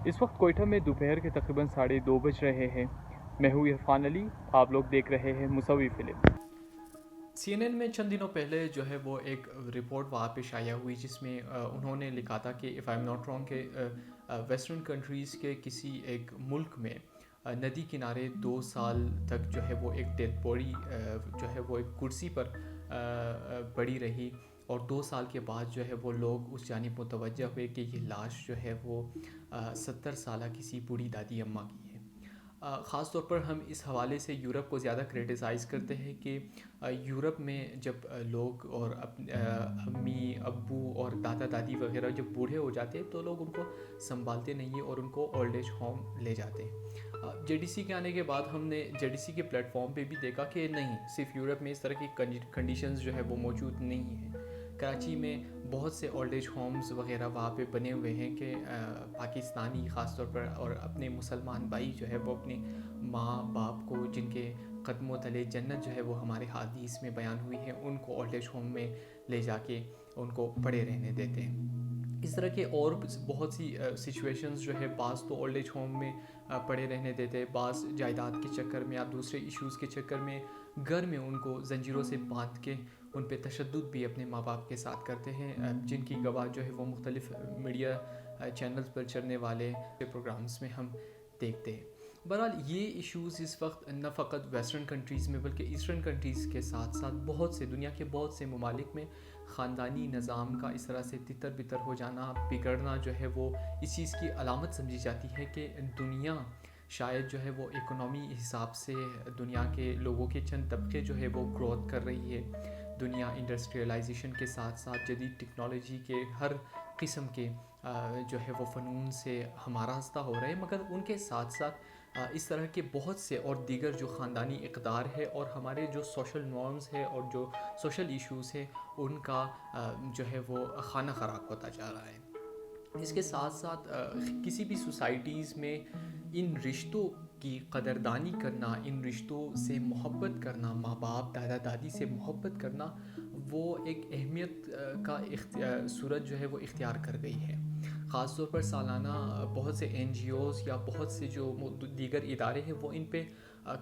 इस वक्त कोयटा में दोपहर के तकरीबन 2:30 बज रहे हैं। मैं हूँ इरफान अली, आप लोग देख रहे हैं मुसवी फिल्म। CNN में चंद दिनों पहले जो है वो एक रिपोर्ट वहाँ पे शाया हुई जिसमें उन्होंने लिखा था कि if I am not wrong के वेस्टर्न कंट्रीज़ के किसी एक मुल्क में नदी किनारे 2 साल तक जो है वो एक डेड बॉडी जो है वो एक कुर्सी पर पड़ी रही, और 2 साल के बाद जो है वो लोग उस जानिब मुतवज्जह हुए कि ये लाश जो है वो 70 साल किसी बूढ़ी दादी अम्मा की है। ख़ास तौर पर हम इस हवाले से यूरोप को ज़्यादा क्रिटिसाइज़ करते हैं कि यूरोप में जब लोग और अम्मी अब्बू और दादा दादी वगैरह जब बूढ़े हो जाते हैं तो लोग उनको संभालते नहीं हैं और उनको ओल्ड एज होम ले जाते हैं। जेडीसी के आने के बाद हमने जेडीसी के प्लेटफॉर्म पे भी देखा कि नहीं, सिर्फ यूरोप में इस तरह की कंडीशंस जो है वो मौजूद नहीं है। कराची में बहुत से ओल्ड एज होम्स वगैरह वहाँ पे बने हुए हैं कि पाकिस्तानी ख़ास तौर पर और अपने मुसलमान भाई जो है वो अपने माँ बाप को, जिनके कदमों तले जन्नत जो है वो हमारे हदीस में बयान हुई है, उनको ओल्ड एज होम में ले जाके उनको पड़े रहने देते हैं। इस तरह के और बहुत सी सिचुएशंस जो है, बाज़ तो ओल्ड एज होम में पड़े रहने देते हैं, बाज़ जायदाद के चक्कर में या दूसरे इश्यूज़ के चक्कर में घर में उनको जंजीरों से बांध के उन पे तशद्दुद भी अपने माँ बाप के साथ करते हैं, जिनकी गवाह जो है वो मुख्तलिफ मीडिया चैनल्स पर चलने वाले प्रोग्राम्स में हम देखते हैं। बहरहाल ये इश्यूज़ इस वक्त न फ़कत वेस्टर्न कंट्रीज़ में बल्कि ईस्टर्न कंट्रीज़ के साथ साथ बहुत से दुनिया के बहुत से ममालिक में ख़ानदानी निज़ाम का इस तरह से तितर बितर हो जाना, बिगड़ना जो है वो इस चीज़ की अलामत समझी जाती है कि दुनिया शायद जो है वो इकोनॉमी हिसाब से दुनिया के लोगों के चंद तबके जो है वो ग्रोथ कर रही है। दुनिया इंडस्ट्रियलाइजेशन के साथ साथ जदीद टेक्नोलॉजी के हर किस्म के जो है वो फ़नून से हमारा रास्ता हो रहा है, मगर उनके साथ साथ इस तरह के बहुत से और दीगर जो ख़ानदानी इक़दार है और हमारे जो सोशल नॉर्म्स है और जो सोशल इश्यूज़ है, उनका जो है वो खाना ख़राब होता जा रहा है। इसके साथ साथ किसी भी सोसाइटीज़ में इन रिश्तों की कदरदानी करना, इन रिश्तों से मोहब्बत करना, माँ बाप दादा दादी से मोहब्बत करना, वो एक अहमियत का सूरत जो है वो इख्तियार कर गई है। ख़ास तौर पर सालाना बहुत से NGOs या बहुत से जो दीगर इदारे हैं वो इन पे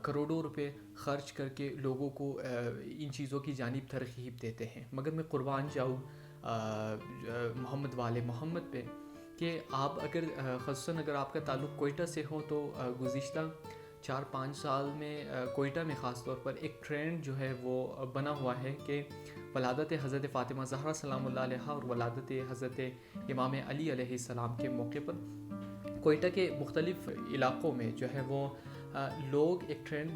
करोड़ों रुपए ख़र्च करके लोगों को इन चीज़ों की जानिब तरग़ीब देते हैं। मगर मैं क़ुरबान जाऊँ मोहम्मद वाले मोहम्मद पे कि आप अगर ख़ुसूसन अगर आपका ताल्लुक़ कोयटा से हो तो गुज़िश्ता 4-5 साल में कोयटा में ख़ास तौर पर एक ट्रेंड जो है वो बना हुआ है कि वलादत हज़रत फ़ातिमा ज़हरा सलामुल्लाह अलैहा और वलादत हज़रत इमाम अली अलैहिस्सलाम के मौके पर कोयटा के मुख्तलिफ़ इलाक़ों में जो है वो लोग एक ट्रेंड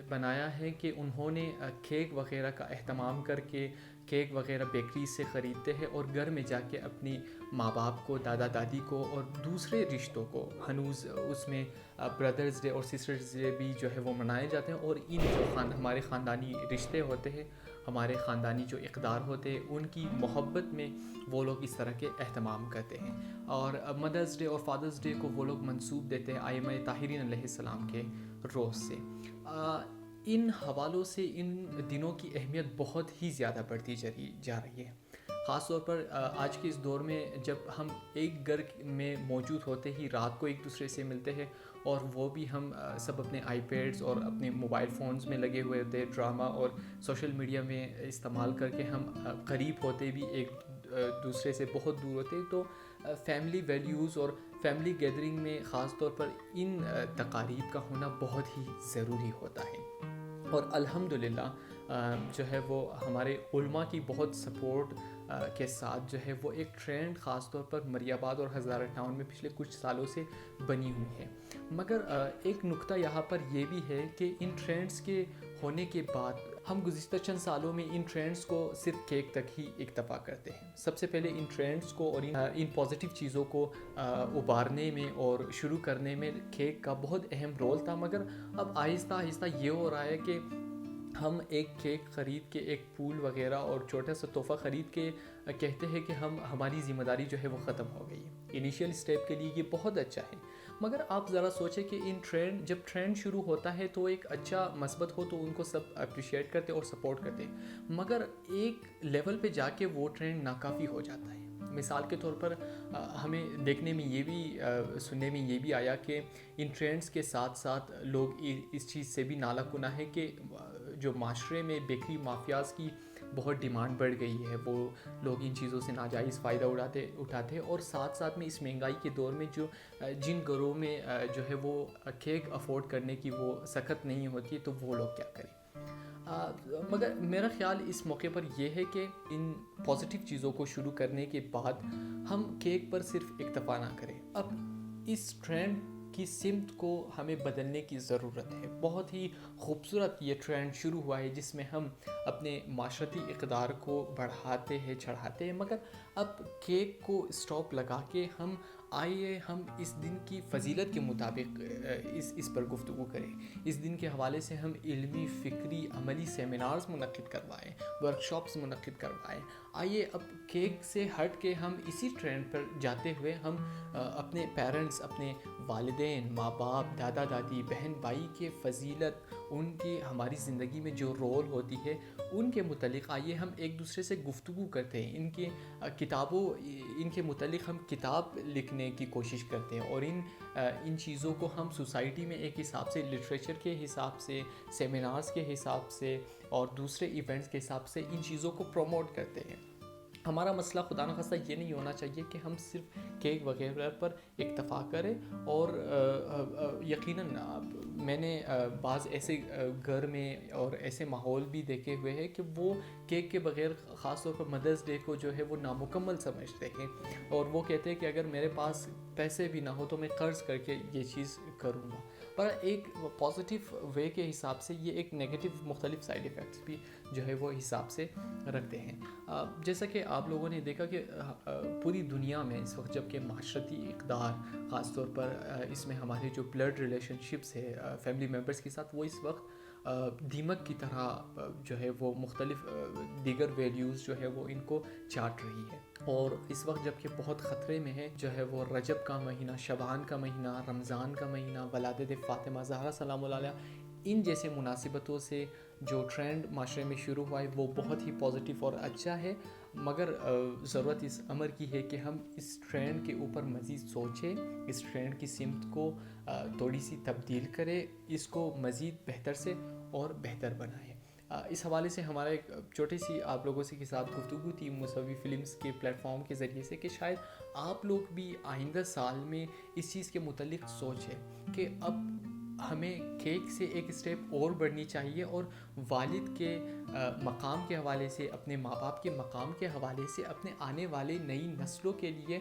बनाया है कि उन्होंने केक वग़ैरह का एहतमाम करके केक वग़ैरह बेकरी से ख़रीदते हैं और घर में जाके अपनी माँ बाप को, दादा दादी को और दूसरे रिश्तों को, हनूज़ उसमें ब्रदर्स डे और सिस्टर्स डे भी जो है वो मनाए जाते हैं, और इन जो हमारे ख़ानदानी रिश्ते होते हैं, हमारे ख़ानदानी जो इक़दार होते हैं, उनकी मोहब्बत में वो लोग इस तरह के एहतमाम करते हैं। और मदर्स डे और फादर्स डे को वो लोग मंसूब देते हैं आइमा ताहिरीन अलैहिस्सलाम के रोज़ से। इन हवालों से इन दिनों की अहमियत बहुत ही ज़्यादा बढ़ती जा रही है। ख़ास तौर पर आज के इस दौर में जब हम एक घर में मौजूद होते ही रात को एक दूसरे से मिलते हैं, और वो भी हम सब अपने आईपैड्स और अपने मोबाइल फ़ोन्स में लगे हुए होते हैं, ड्रामा और सोशल मीडिया में इस्तेमाल करके हम करीब होते भी एक दूसरे से बहुत दूर होते हैं। तो फैमिली वैल्यूज़ और फैमिली गैदरिंग में ख़ास तौर पर इन तकारीब का होना बहुत ही ज़रूरी होता है। और अल्हम्दुलिल्लाह जो है वो हमारे उलमा की बहुत सपोर्ट के साथ जो है वो एक ट्रेंड ख़ास तौर पर मरियाबाद और हज़ारा टाउन में पिछले कुछ सालों से बनी हुई है। मगर एक नुक्ता यहाँ पर ये भी है कि इन ट्रेंड्स के होने के बाद हम गुज़िश्ता चंद सालों में इन ट्रेंड्स को सिर्फ केक तक ही इक्तफ़ा करते हैं। सबसे पहले इन ट्रेंड्स को और इन पॉजिटिव चीज़ों को उबारने में और शुरू करने में केक का बहुत अहम रोल था, मगर अब आहिस्ता आहिस्ता ये हो रहा है कि हम एक केक ख़रीद के, एक फूल वगैरह और छोटा सा तोहफ़ा ख़रीद के कहते हैं कि हमारी ज़िम्मेदारी जो है वो ख़त्म हो गई है। इनिशियल स्टेप के लिए ये बहुत अच्छा है, मगर आप ज़रा सोचें कि जब ट्रेंड शुरू होता है तो एक अच्छा मस्बत हो तो उनको सब अप्रिशिएट करते और सपोर्ट करते, मगर एक लेवल पे जाके वो ट्रेंड नाकाफ़ी हो जाता है। مثال کے طور پر ہمیں دیکھنے میں یہ بھی سننے میں یہ بھی آیا کہ ان ٹرینڈز کے ساتھ ساتھ لوگ اس چیز سے بھی نالا کنا ہے کہ جو معاشرے میں بیکری مافیاز کی بہت ڈیمانڈ بڑھ گئی ہے، وہ لوگ ان چیزوں سے ناجائز فائدہ اٹھاتے اور ساتھ ساتھ میں اس مہنگائی کے دور میں جن گھروں میں جو ہے وہ کیک افورڈ کرنے کی وہ سخت نہیں ہوتی، تو وہ لوگ کیا کریں۔ مگر میرا خیال اس موقع پر یہ ہے کہ ان پازیٹیو چیزوں کو شروع کرنے کے بعد ہم کیک پر صرف اکتفا نہ کریں۔ اب اس ٹرینڈ کی سمت کو ہمیں بدلنے کی ضرورت ہے۔ بہت ہی خوبصورت یہ ٹرینڈ شروع ہوا ہے جس میں ہم اپنے معاشرتی اقدار کو بڑھاتے ہیں، چڑھاتے ہیں، مگر اب کیک کو اسٹاپ لگا کے ہم اس دن کی فضیلت کے مطابق اس پر گفتگو کریں۔ اس دن کے حوالے سے ہم علمی، فکری، عملی سیمینارز منعقد کروائیں، ورکشاپس منعقد کروائیں۔ آئیے اب کیک سے ہٹ کے ہم اسی ٹرینڈ پر جاتے ہوئے ہم اپنے پیرنٹس، اپنے والدین، ماں باپ، دادا دادی، بہن بھائی کے فضیلت، ان کی ہماری زندگی میں جو رول ہوتی ہے ان کے متعلق آئیے ہم ایک دوسرے سے گفتگو کرتے ہیں۔ ان کے متعلق ہم کتاب لکھنے کی کوشش کرتے ہیں، اور ان چیزوں کو ہم سوسائٹی میں ایک حساب سے لٹریچر کے حساب سے، سیمینارز کے حساب سے اور دوسرے ایونٹس کے حساب سے ان چیزوں کو پروموٹ کرتے ہیں۔ ہمارا مسئلہ خدا نخواستہ یہ نہیں ہونا چاہیے کہ ہم صرف کیک وغیرہ پر اکتفا کریں، اور یقیناً میں نے بعض ایسے گھر میں اور ایسے ماحول بھی دیکھے ہوئے ہیں کہ وہ کیک کے بغیر خاص طور پر مدرس ڈے کو جو ہے وہ نامکمل سمجھتے ہیں، اور وہ کہتے ہیں کہ اگر میرے پاس پیسے بھی نہ ہو تو میں قرض کر کے یہ چیز کروں گا۔ پر ایک پازیٹیو وے کے حساب سے یہ ایک نیگیٹو مختلف سائیڈ ایفیکٹس بھی جو ہے وہ حساب سے رکھتے ہیں۔ جیسا کہ آپ لوگوں نے دیکھا کہ پوری دنیا میں اس وقت جب کہ معاشرتی اقدار، خاص طور پر اس میں ہمارے جو بلڈ ریلیشن شپس ہے فیملی ممبرس کے ساتھ، وہ اس وقت دیمک کی طرح جو ہے وہ مختلف دیگر ویلیوز جو ہے وہ ان کو چاٹ رہی ہے، اور اس وقت جب کہ بہت خطرے میں ہے جو ہے وہ رجب کا مہینہ، شعبان کا مہینہ، رمضان کا مہینہ، ولادت فاطمہ زہرا سلام اللہ علیہا، ان جیسے مناسبتوں سے جو ٹرینڈ معاشرے میں شروع ہوا ہے وہ بہت ہی پازیٹیو اور اچھا ہے، مگر ضرورت اس امر کی ہے کہ ہم اس ٹرینڈ کے اوپر مزید سوچیں، اس ٹرینڈ کی سمت کو تھوڑی سی تبدیل کریں، اس کو مزید بہتر سے اور بہتر بنائیں۔ اس حوالے سے ہمارا ایک چھوٹی سی آپ لوگوں سے کے ساتھ گفتگو تھی مصوی فلمز کے پلیٹ فارم کے ذریعے سے، کہ شاید آپ لوگ بھی آئندہ سال میں اس چیز کے متعلق سوچیں کہ اب ہمیں کیک سے ایک اسٹیپ اور بڑھنی چاہیے، اور والد کے مقام کے حوالے سے، اپنے ماں باپ کے مقام کے حوالے سے اپنے آنے والے نئی نسلوں کے لیے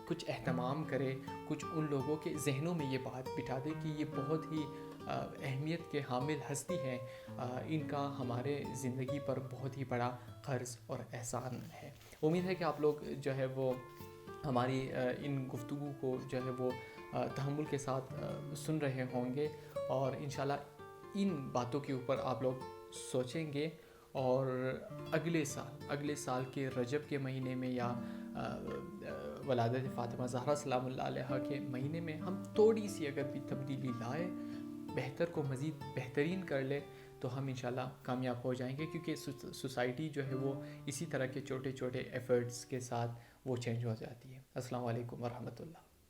کچھ اہتمام کرے، کچھ ان لوگوں کے ذہنوں میں یہ بات بٹھا دے کہ یہ بہت ہی اہمیت کے حامل ہستی ہیں، ان کا ہمارے زندگی پر بہت ہی بڑا قرض اور احسان ہے۔ امید ہے کہ آپ لوگ جو ہے وہ ہماری ان گفتگو کو جو ہے وہ تحمل کے ساتھ سن رہے ہوں گے، اور انشاءاللہ ان باتوں کے اوپر آپ لوگ سوچیں گے، اور اگلے سال کے رجب کے مہینے میں یا ولادت فاطمہ زہرا سلام اللہ علیہا کے مہینے میں ہم تھوڑی سی اگر بھی تبدیلی لائے، بہتر کو مزید بہترین کر لے، تو ہم انشاءاللہ کامیاب ہو جائیں گے، کیونکہ سوسائٹی جو ہے وہ اسی طرح کے چھوٹے چھوٹے ایفرٹس کے ساتھ وہ چینج ہو جاتی ہے۔ السلام علیکم ورحمۃ اللہ۔